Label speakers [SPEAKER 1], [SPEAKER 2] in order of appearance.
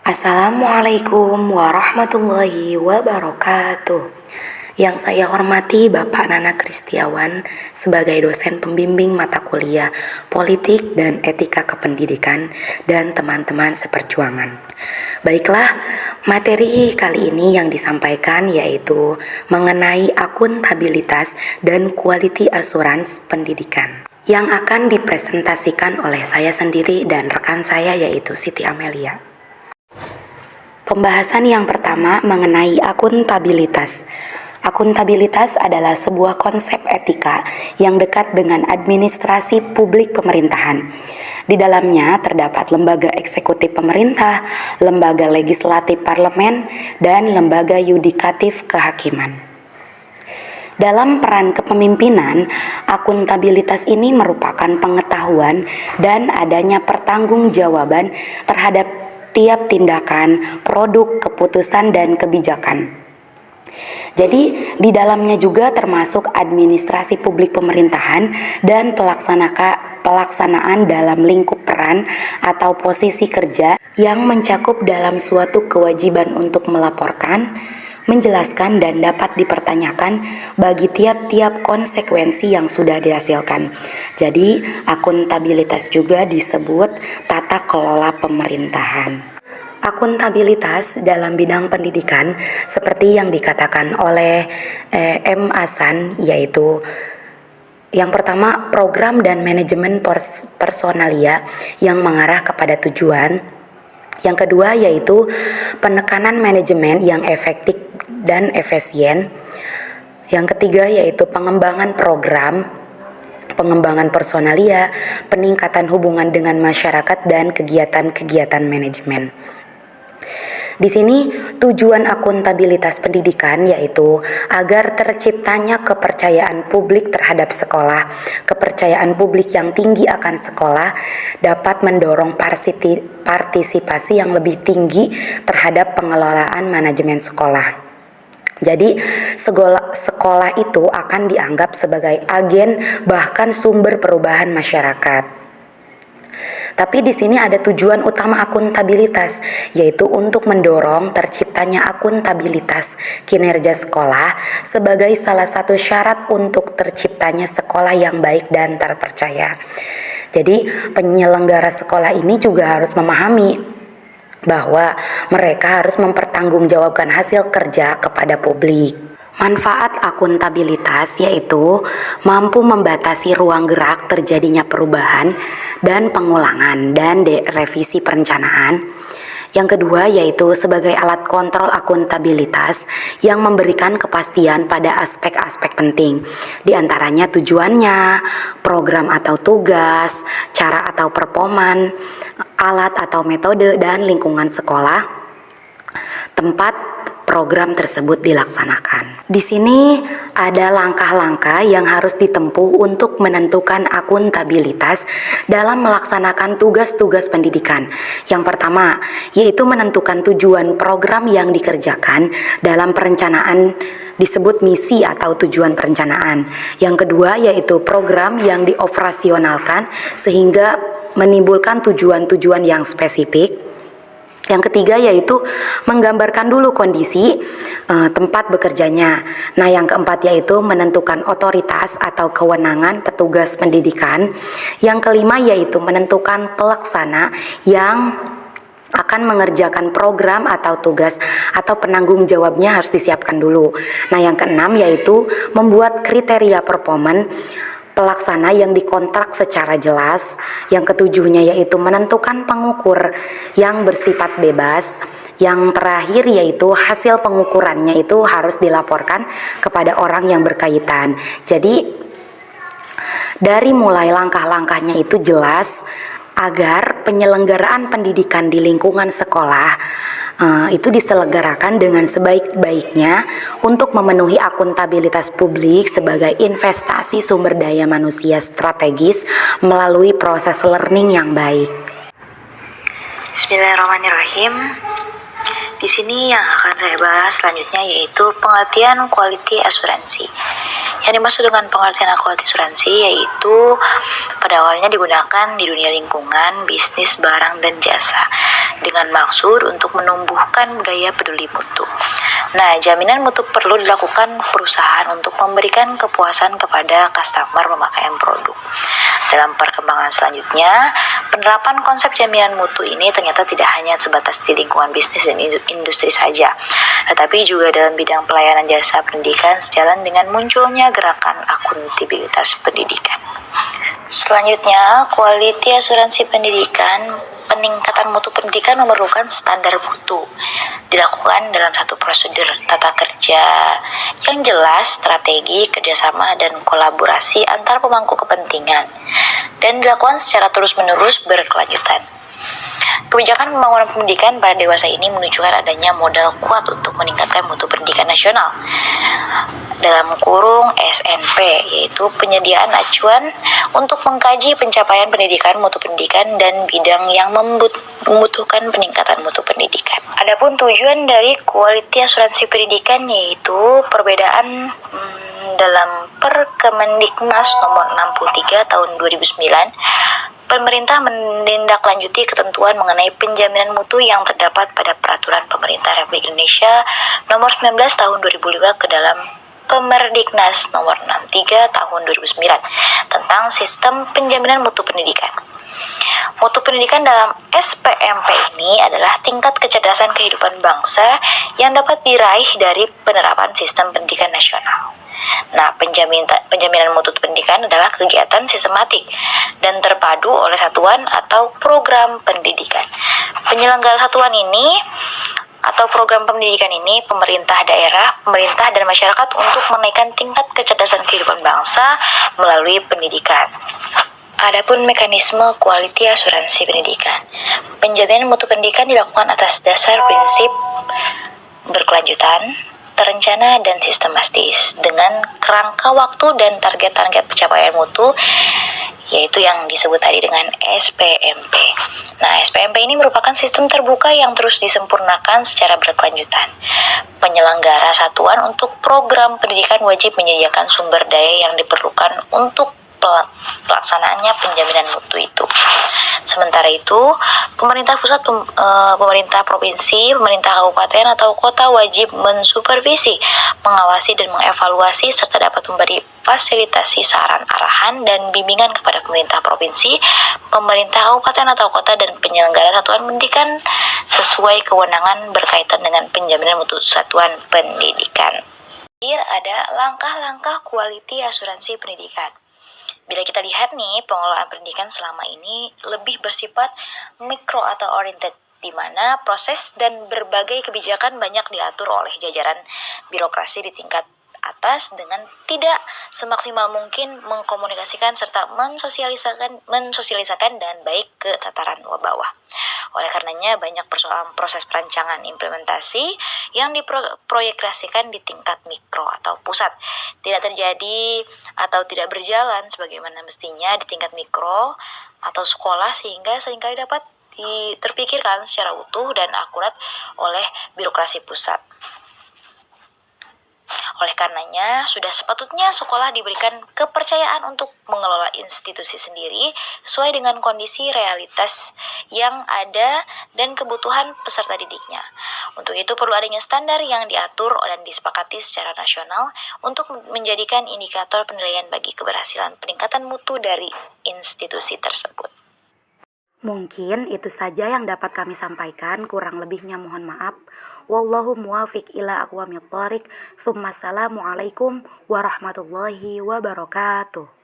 [SPEAKER 1] Assalamualaikum warahmatullahi wabarakatuh. Yang saya hormati Bapak Nana Kristiawan sebagai dosen pembimbing mata kuliah Politik dan Etika Kependidikan dan teman-teman seperjuangan. Baiklah, materi kali ini yang disampaikan yaitu mengenai akuntabilitas dan quality assurance pendidikan, yang akan dipresentasikan oleh saya sendiri dan rekan saya yaitu Siti Amelia. Pembahasan yang pertama mengenai akuntabilitas. Akuntabilitas adalah sebuah konsep etika yang dekat dengan administrasi publik pemerintahan. Di dalamnya terdapat lembaga eksekutif pemerintah, lembaga legislatif parlemen, dan lembaga yudikatif kehakiman. Dalam peran kepemimpinan, akuntabilitas ini merupakan pengetahuan dan adanya pertanggungjawaban terhadap tiap tindakan, produk, keputusan, dan kebijakan. Jadi, di dalamnya juga termasuk administrasi publik pemerintahan dan pelaksanaan dalam lingkup peran atau posisi kerja yang mencakup dalam suatu kewajiban untuk melaporkan, menjelaskan, dan dapat dipertanyakan bagi tiap-tiap konsekuensi yang sudah dihasilkan. Jadi, akuntabilitas juga disebut tata kelola pemerintahan. Akuntabilitas dalam bidang pendidikan seperti yang dikatakan oleh M. Hasan, yaitu yang pertama, program dan manajemen personalia yang mengarah kepada tujuan. Yang kedua yaitu penekanan manajemen yang efektif dan efisien. Yang ketiga yaitu pengembangan program, pengembangan personalia, peningkatan hubungan dengan masyarakat, dan kegiatan-kegiatan manajemen. Di sini tujuan akuntabilitas pendidikan yaitu agar terciptanya kepercayaan publik terhadap sekolah. Kepercayaan publik yang tinggi akan sekolah dapat mendorong partisipasi yang lebih tinggi terhadap pengelolaan manajemen sekolah. Jadi sekolah itu akan dianggap sebagai agen bahkan sumber perubahan masyarakat. Tapi di sini ada tujuan utama akuntabilitas, yaitu untuk mendorong terciptanya akuntabilitas kinerja sekolah sebagai salah satu syarat untuk terciptanya sekolah yang baik dan terpercaya. Jadi penyelenggara sekolah ini juga harus memahami bahwa mereka harus mempertanggungjawabkan hasil kerja kepada publik. Manfaat akuntabilitas yaitu mampu membatasi ruang gerak terjadinya perubahan dan pengulangan dan revisi perencanaan. Yang kedua yaitu sebagai alat kontrol akuntabilitas yang memberikan kepastian pada aspek-aspek penting, di antaranya tujuannya, program atau tugas, cara atau performan, alat atau metode, dan lingkungan sekolah, tempat program tersebut dilaksanakan. Di sini ada langkah-langkah yang harus ditempuh untuk menentukan akuntabilitas dalam melaksanakan tugas-tugas pendidikan. Yang pertama, yaitu menentukan tujuan program yang dikerjakan dalam perencanaan disebut misi atau tujuan perencanaan. Yang kedua, yaitu program yang dioperasionalkan sehingga menimbulkan tujuan-tujuan yang spesifik. Yang ketiga yaitu menggambarkan dulu kondisi tempat bekerjanya. Nah, yang keempat yaitu menentukan otoritas atau kewenangan petugas pendidikan. Yang kelima yaitu menentukan pelaksana yang akan mengerjakan program atau tugas atau penanggung jawabnya harus disiapkan dulu. Nah, yang keenam yaitu membuat kriteria performan pelaksana yang dikontrak secara jelas. Yang ketujuhnya yaitu menentukan pengukur yang bersifat bebas. Yang terakhir yaitu hasil pengukurannya itu harus dilaporkan kepada orang yang berkaitan. Jadi dari mulai langkah-langkahnya itu jelas agar penyelenggaraan pendidikan di lingkungan sekolah itu diselenggarakan dengan sebaik-baiknya untuk memenuhi akuntabilitas publik sebagai investasi sumber daya manusia strategis melalui proses learning yang baik.
[SPEAKER 2] Bismillahirrahmanirrahim. Di sini yang akan saya bahas selanjutnya yaitu pengertian quality assurance. Yang dimaksud dengan pengertian akuntansi yaitu pada awalnya digunakan di dunia lingkungan, bisnis, barang, dan jasa dengan maksud untuk menumbuhkan budaya peduli mutu. Nah, jaminan mutu perlu dilakukan perusahaan untuk memberikan kepuasan kepada customer pemakaian produk. Dalam perkembangan selanjutnya, penerapan konsep jaminan mutu ini ternyata tidak hanya sebatas di lingkungan bisnis dan industri saja, tetapi juga dalam bidang pelayanan jasa pendidikan sejalan dengan munculnya gerakan akuntabilitas pendidikan. Selanjutnya, quality asuransi pendidikan. Peningkatan mutu pendidikan memerlukan standar mutu dilakukan dalam satu prosedur tata kerja yang jelas, strategi, kerjasama, dan kolaborasi antar pemangku kepentingan, dan dilakukan secara terus-menerus berkelanjutan. Kebijakan pembangunan pendidikan pada dewasa ini menunjukkan adanya modal kuat untuk meningkatkan mutu pendidikan nasional dalam kurung SNP, yaitu penyediaan acuan untuk mengkaji pencapaian pendidikan, mutu pendidikan, dan bidang yang membutuhkan peningkatan mutu pendidikan. Adapun tujuan dari quality asuransi pendidikan yaitu perbedaan dalam Perkemendiknas nomor 63 tahun 2009, pemerintah menindaklanjuti ketentuan mengenai penjaminan mutu yang terdapat pada Peraturan Pemerintah Republik Indonesia nomor 19 tahun 2005 ke dalam Pemerdiknas nomor 63 tahun 2009 tentang sistem penjaminan mutu pendidikan. Mutu pendidikan dalam SPMP ini adalah tingkat kecerdasan kehidupan bangsa yang dapat diraih dari penerapan sistem pendidikan nasional. Nah, penjaminan mutu pendidikan adalah kegiatan sistematik dan terpadu oleh satuan atau program pendidikan. Penyelenggara satuan ini atau program pendidikan ini pemerintah daerah, pemerintah, dan masyarakat untuk menaikkan tingkat kecerdasan kehidupan bangsa melalui pendidikan. Adapun mekanisme quality asuransi pendidikan. Penjaminan mutu pendidikan dilakukan atas dasar prinsip berkelanjutan, terencana, dan sistematis dengan kerangka waktu dan target-target pencapaian mutu, yaitu yang disebut tadi dengan SPMP. Nah, SPMP ini merupakan sistem terbuka yang terus disempurnakan secara berkelanjutan. Penyelenggara satuan untuk program pendidikan wajib menyediakan sumber daya yang diperlukan untuk pelaksanaannya penjaminan mutu itu. Sementara itu, pemerintah pusat, pemerintah provinsi, pemerintah kabupaten atau kota wajib mensupervisi, mengawasi, dan mengevaluasi serta dapat memberi fasilitasi saran, arahan, dan bimbingan kepada pemerintah provinsi, pemerintah kabupaten atau kota, dan penyelenggara satuan pendidikan sesuai kewenangan berkaitan dengan penjaminan mutu satuan pendidikan. Ada langkah-langkah quality asuransi pendidikan. Bila kita lihat nih, pengelolaan pendidikan selama ini lebih bersifat mikro atau oriented, di mana proses dan berbagai kebijakan banyak diatur oleh jajaran birokrasi di tingkat atas dengan tidak semaksimal mungkin mengkomunikasikan serta mensosialisakan dan baik ke tataran bawah. Oleh karenanya banyak persoalan proses perancangan implementasi yang diproyeksikan di tingkat mikro atau pusat tidak terjadi atau tidak berjalan sebagaimana mestinya di tingkat mikro atau sekolah, sehingga seringkali dapat terpikirkan secara utuh dan akurat oleh birokrasi pusat. Oleh karenanya, sudah sepatutnya sekolah diberikan kepercayaan untuk mengelola institusi sendiri sesuai dengan kondisi realitas yang ada dan kebutuhan peserta didiknya. Untuk itu perlu adanya standar yang diatur dan disepakati secara nasional untuk menjadikan indikator penilaian bagi keberhasilan peningkatan mutu dari institusi tersebut.
[SPEAKER 1] Mungkin itu saja yang dapat kami sampaikan, kurang lebihnya mohon maaf. Wallahu muwafiq ila aqwamit thoriq. Assalamualaikum warahmatullahi wabarakatuh.